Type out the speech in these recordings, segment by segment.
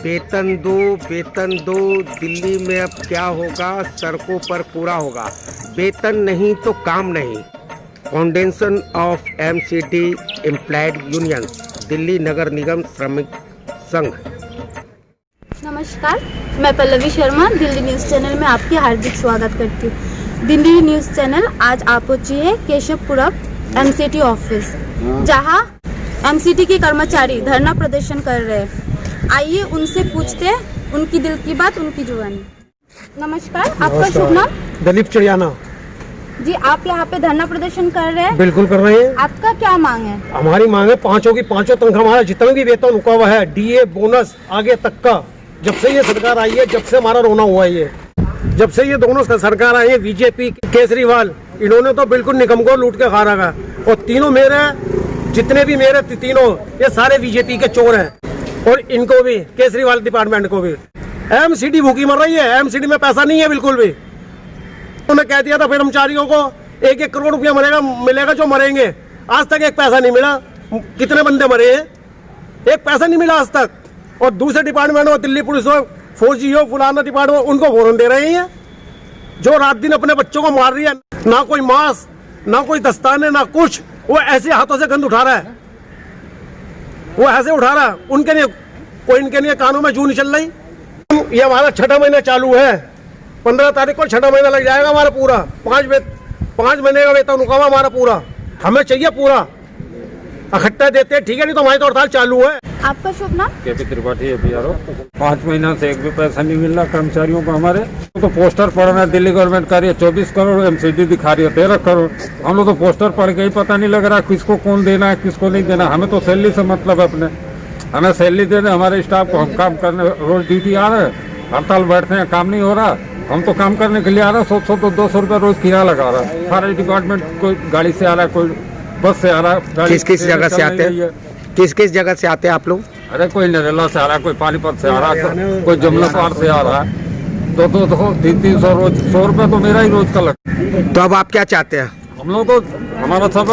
वेतन दो। दिल्ली में अब क्या होगा, सड़कों पर पूरा होगा। वेतन नहीं तो काम नहीं। Foundation of MCD employed unions, Delhi Nagar Nigam Shramik Sangh. नमस्कार, मैं पल्लवी शर्मा दिल्ली न्यूज़ चैनल में आपकी हार्दिक स्वागत करती हूँ। दिल्ली न्यूज़ चैनल आज आप पहुंची है केशवपुरम MCD ऑफिस, जहां MCD के कर्मचारी धरना प्रदर्शन कर रहे हैं। आइए उनसे पूछते हैं उनकी दिल की बात, उनकी जुबानी। नमस्कार, आपका शुभ नाम? दिलीप चिड़ियाना जी, आप यहाँ पे धरना प्रदर्शन कर रहे हैं? बिल्कुल कर रहे हैं। आपका क्या मांग है? हमारी मांग है पांचों तनख्वाह, हमारा जितना भी वेतन रुका हुआ है, DA बोनस आगे तक का, जब से ये सरकार आई है, जब से हमारा रोना हुआ है, ये जब से ये दोनों सरकार आई है, बीजेपी केजरीवाल, इन्होंने तो बिल्कुल निगम को लूट के खा रखा है। और तीनों मेरे, जितने भी मेरे तीनों, ये सारे बीजेपी के चोर हैं। और इनको भी, केजरीवाल डिपार्टमेंट को भी। MCD भूखी मर रही है, MCD में पैसा नहीं है बिल्कुल भी। उन्होंने कह दिया था कर्मचारियों को 1-1 करोड़ रुपया मिलेगा जो मरेंगे। आज तक एक पैसा नहीं मिला। कितने बंदे मरे हैं, एक पैसा नहीं मिला आज तक। और दूसरे डिपार्टमेंट हो, दिल्ली पुलिस हो, फौजी हो, फलाना डिपार्टमेंट, उनको फौरन दे रहे हैं जो रात दिन अपने बच्चों को मार रही है। ना कोई मास्क, ना कोई दस्ताने, ना कुछ। वो ऐसे हाथों से गंद उठा रहा है, वो ऐसे उठा रहा है। उनके लिए कोई, इनके लिए कानों में जू नहीं चल रही। ये हमारा 6ठा महीना चालू है, 15 तारीख को 6ठा महीना लग जाएगा हमारा पूरा। 5 महीने का वेतन रुका हुआ हमारा पूरा। हमें चाहिए पूरा इकट्ठा देते, ठीक है, नहीं तो हमारी तो हड़ताल चालू है। आपका शुभ नाम? KP त्रिपाठी है PRO। 5 महीना से एक भी पैसा नहीं मिल रहा कर्मचारियों को हमारे। तो पोस्टर पड़ रहा है, दिल्ली गवर्नमेंट कर रही है 24 करोड़, MCD दिखा रही है 13 करोड़। हम लोग तो पोस्टर पढ़ के ही पता नहीं लग रहा किसको कौन देना है, किसको नहीं देना। हमें तो सैलरी से मतलब है अपने, हमें सैलरी दे रहे हमारे स्टाफ को। हम काम करने रोज ड्यूटी आ रहे हैं, हड़ताल बैठते हैं, काम नहीं हो रहा। हम तो काम करने के लिए आ रहे हैं, 100-200 रुपये रोज किराया लगा रहा है। सारे डिपार्टमेंट, कोई गाड़ी से आ रहा है, कोई बस से आ रहा है। किस जगह से आते हैं? किस जगह से आते हैं आप लोग? अरे कोई नरेला से आ रहा है, कोई पानीपत से आ रहा है, कोई जमुना पार से आ रहा है। 200-300 रोज, 100 रुपये तो मेरा ही रोज का लग। तो अब आप क्या चाहते हैं? हम लोग को हमारा सब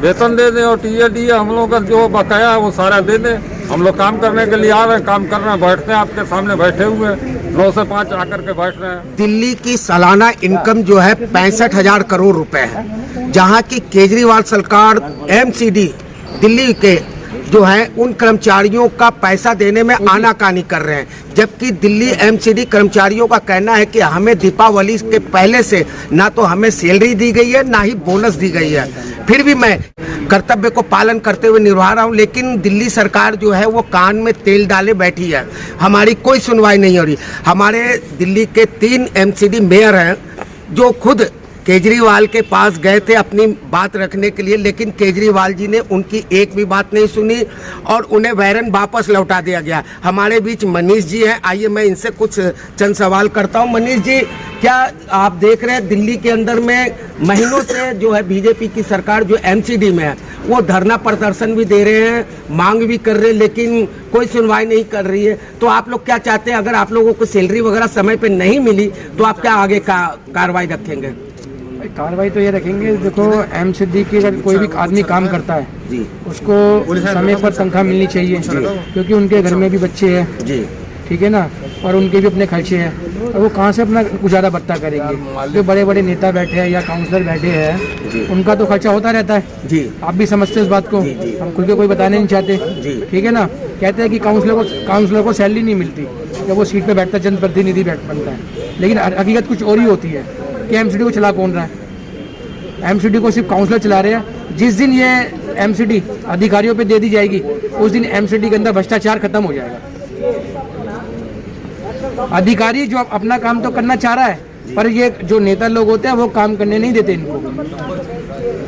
वेतन दे दें और TAD हम लोग का जो बकाया है वो सारा दे दें। हम लोग काम करने के लिए आ रहे हैं, काम कर रहे हैं, बैठते हैं आपके सामने बैठे हुए 9 से 5 आकर के बैठ रहे हैं। दिल्ली की सालाना इनकम जो है 65,000 करोड़ रुपए है, जहां की केजरीवाल सरकार MCD दिल्ली के जो है उन कर्मचारियों का पैसा देने में आनाकानी कर रहे हैं। जबकि दिल्ली MCD कर्मचारियों का कहना है कि हमें दीपावली के पहले से ना तो हमें सैलरी दी गई है, ना ही बोनस दी गई है। फिर भी मैं कर्तव्य को पालन करते हुए निभा रहा हूँ, लेकिन दिल्ली सरकार जो है वो कान में तेल डाले बैठी है। हमारी कोई सुनवाई नहीं हो रही। हमारे दिल्ली के 3 MCD मेयर हैं जो खुद केजरीवाल के पास गए थे अपनी बात रखने के लिए, लेकिन केजरीवाल जी ने उनकी एक भी बात नहीं सुनी और उन्हें वैरन वापस लौटा दिया गया। हमारे बीच मनीष जी हैं, आइए मैं इनसे कुछ चंद सवाल करता हूं। मनीष जी, क्या आप देख रहे हैं दिल्ली के अंदर में महीनों से जो है बीजेपी की सरकार जो MCD में है वो धरना प्रदर्शन भी दे रहे हैं, मांग भी कर रहे हैं, लेकिन कोई सुनवाई नहीं कर रही है। तो आप लोग क्या चाहते हैं? अगर आप लोगों को सैलरी वगैरह समय पर नहीं मिली तो आप क्या आगे का कार्रवाई रखेंगे? कार्रवाई तो ये रखेंगे, देखो MCD की अगर कोई भी आदमी काम करता है जी, उसको समय पर तनख्वाह मिलनी चाहिए, क्योंकि उनके घर में भी बच्चे हैं जी, ठीक है ना, और उनके भी अपने खर्चे हैं, और वो कहाँ से अपना गुजारा बत्ता करेंगे। जो बड़े बड़े नेता बैठे हैं या काउंसलर बैठे हैं, उनका तो खर्चा होता रहता है जी। आप भी समझते हैं इस बात को, हम खुल के कोई बताने नहीं चाहते, ठीक है ना। कहते हैं कि काउंसलर को सैलरी नहीं मिलती जब वो सीट पर बैठता है, जनप्रतिनिधि बनता है, लेकिन हकीकत कुछ और ही होती है कि MCD को चला कौन रहा है? MCD को सिर्फ काउंसलर चला रहे हैं। जिस दिन ये MCD अधिकारियों पे दे दी जाएगी, उस दिन MCD के अंदर भ्रष्टाचार खत्म हो जाएगा। अधिकारी जो अपना काम तो करना चाह रहा है, पर ये जो नेता लोग होते हैं वो काम करने नहीं देते इनको।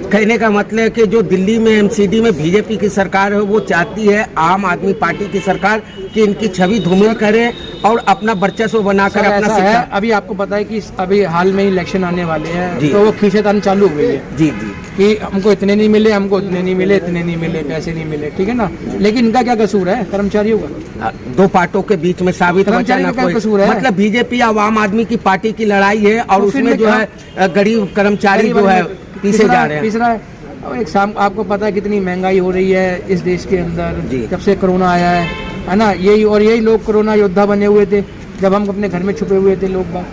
कहने का मतलब है कि जो दिल्ली में MCD में बीजेपी की सरकार है वो चाहती है आम आदमी पार्टी की सरकार कि इनकी छवि धूमिल करे और अपना वर्चस्व बनाकर अपना है। अभी आपको पता है कि अभी हाल में इलेक्शन आने वाले हैं, तो वो खींचतान चालू हो गई है जी कि हमको इतने नहीं मिले, हमको इतने नहीं मिले, इतने नहीं मिले, पैसे नहीं मिले, ठीक है ना। लेकिन इनका क्या कसूर है? कर्मचारियों का। दो पार्टों के बीच में साबित हो जाना कोई कसूर है? मतलब बीजेपी और आम आदमी की पार्टी की लड़ाई है और उसमें जो है गरीब कर्मचारी जो है पीछे जा रहे हैं। और एक शाम आपको पता है कितनी महंगाई हो रही है इस देश के अंदर, जब से कोरोना आया है है ना। यही लोग कोरोना योद्धा बने हुए थे जब हम अपने घर में छुपे हुए थे। लोग बाग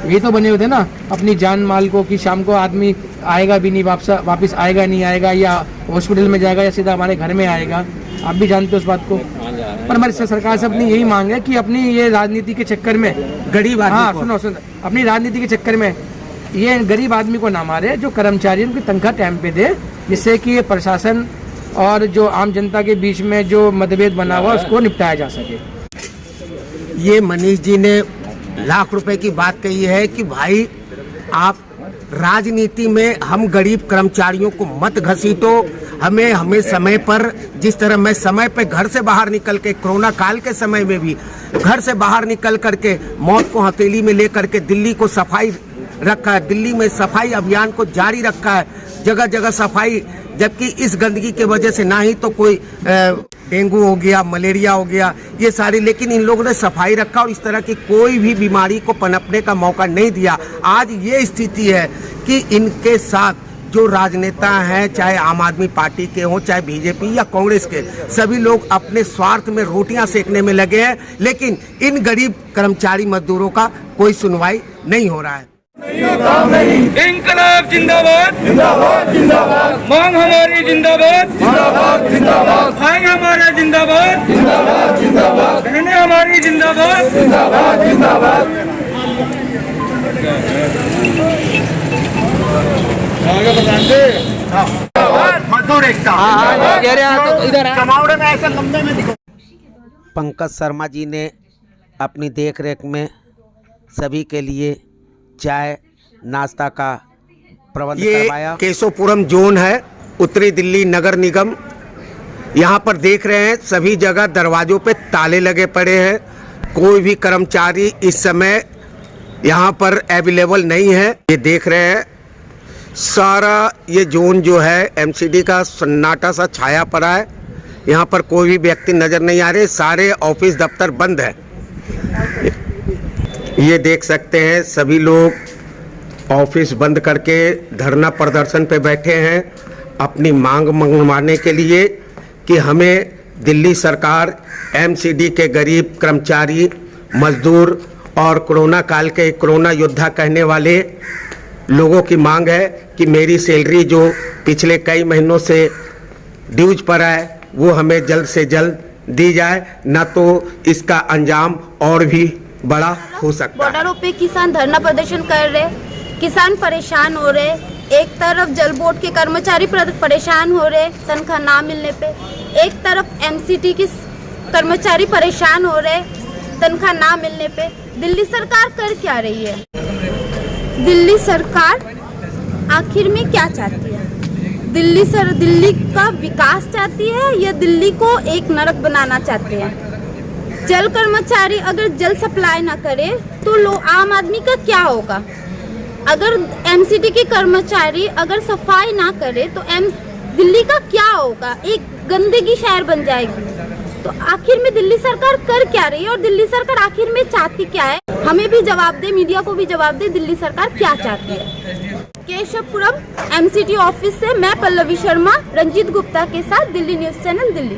यही तो बने हुए थे ना, अपनी जान माल को, कि शाम को आदमी आएगा भी नहीं, वापस आएगा नहीं आएगा, या हॉस्पिटल में जाएगा या सीधा हमारे घर में आएगा। आप भी जानते हो उस बात को। पर हमारी सरकार से अपनी यही मांग है कि अपनी ये राजनीति के चक्कर में गरीब आदमी सुनो अपनी राजनीति के चक्कर में ये गरीब आदमी को ना मारे, जो कर्मचारी उनकी तनख्वाह टाइम पे दे, जिससे कि ये प्रशासन और जो आम जनता के बीच में जो मतभेद बना हुआ उसको निपटाया जा सके। ये मनीष जी ने लाख रुपए की बात कही है कि भाई आप राजनीति में हम गरीब कर्मचारियों को मत घसीटो, हमें समय पर, जिस तरह मैं समय पे घर से बाहर निकल के कोरोना काल के समय में भी घर से बाहर निकल करके मौत को हथेली में लेकर के दिल्ली को सफाई रखा है, दिल्ली में सफाई अभियान को जारी रखा है, जगह जगह सफाई, जबकि इस गंदगी के वजह से ना ही तो कोई डेंगू हो गया, मलेरिया हो गया, ये सारी, लेकिन इन लोगों ने सफाई रखा और इस तरह की कोई भी बीमारी को पनपने का मौका नहीं दिया। आज ये स्थिति है कि इनके साथ जो राजनेता हैं, चाहे आम आदमी पार्टी के हों, चाहे बीजेपी या कांग्रेस के, सभी लोग अपने स्वार्थ में रोटियां सेकने में लगे हैं, लेकिन इन गरीब कर्मचारी मजदूरों का कोई सुनवाई नहीं हो रहा है। इंकलाब जिंदाबाद जिंदाबाद जिंदाबाद, मांग हमारी जिंदाबाद जिंदाबाद जिंदाबाद, भाई हमारा जिंदाबाद जिंदाबाद जिंदाबाद, बहनें हमारी जिंदाबाद जिंदाबाद जिंदाबाद। मजदूर एकता पंकज शर्मा जी ने अपनी देखरेख में सभी के लिए चाय नाश्ता का प्रबंध करवाया। केशवपुरम जोन है, उत्तरी दिल्ली नगर निगम। यहाँ पर देख रहे हैं सभी जगह दरवाजों पे ताले लगे पड़े हैं, कोई भी कर्मचारी इस समय यहाँ पर अवेलेबल नहीं है। ये देख रहे हैं सारा ये जोन जो है एमसीडी का सन्नाटा सा छाया पड़ा है, यहाँ पर कोई भी व्यक्ति नज़र नहीं आ रहे, सारे ऑफिस दफ्तर बंद है। ये देख सकते हैं सभी लोग ऑफिस बंद करके धरना प्रदर्शन पे बैठे हैं अपनी मांग मनवाने के लिए कि हमें दिल्ली सरकार एमसीडी के गरीब कर्मचारी मजदूर और कोरोना काल के कोरोना योद्धा कहने वाले लोगों की मांग है कि मेरी सैलरी जो पिछले कई महीनों से ड्यूज पर है वो हमें जल्द से जल्द दी जाए, न तो इसका अंजाम और भी बड़ा हो सकता है। बॉर्डरों पे किसान धरना प्रदर्शन कर रहे, किसान परेशान हो रहे, एक तरफ जल बोर्ड के कर्मचारी परेशान हो रहे तनख्वाह ना मिलने पे, एक तरफ एमसीटी के कर्मचारी परेशान हो रहे तनख्वाह ना मिलने पे। दिल्ली सरकार कर क्या रही है? दिल्ली सरकार आखिर में क्या चाहती है? दिल्ली का विकास चाहती है या दिल्ली को एक नरक बनाना चाहते हैं? जल कर्मचारी अगर जल सप्लाई ना करे तो आम आदमी का क्या होगा? अगर एमसीडी के कर्मचारी अगर सफाई ना करे तो दिल्ली का क्या होगा? एक गंदगी शहर बन जाएगी। तो आखिर में दिल्ली सरकार कर क्या रही है और दिल्ली सरकार आखिर में चाहती क्या है? हमें भी जवाब दे, मीडिया को भी जवाब दे, दिल्ली सरकार क्या चाहती है। केशवपुरम एमसीटी ऑफिस से मैं पल्लवी शर्मा रंजीत गुप्ता के साथ, दिल्ली न्यूज़ चैनल दिल्ली।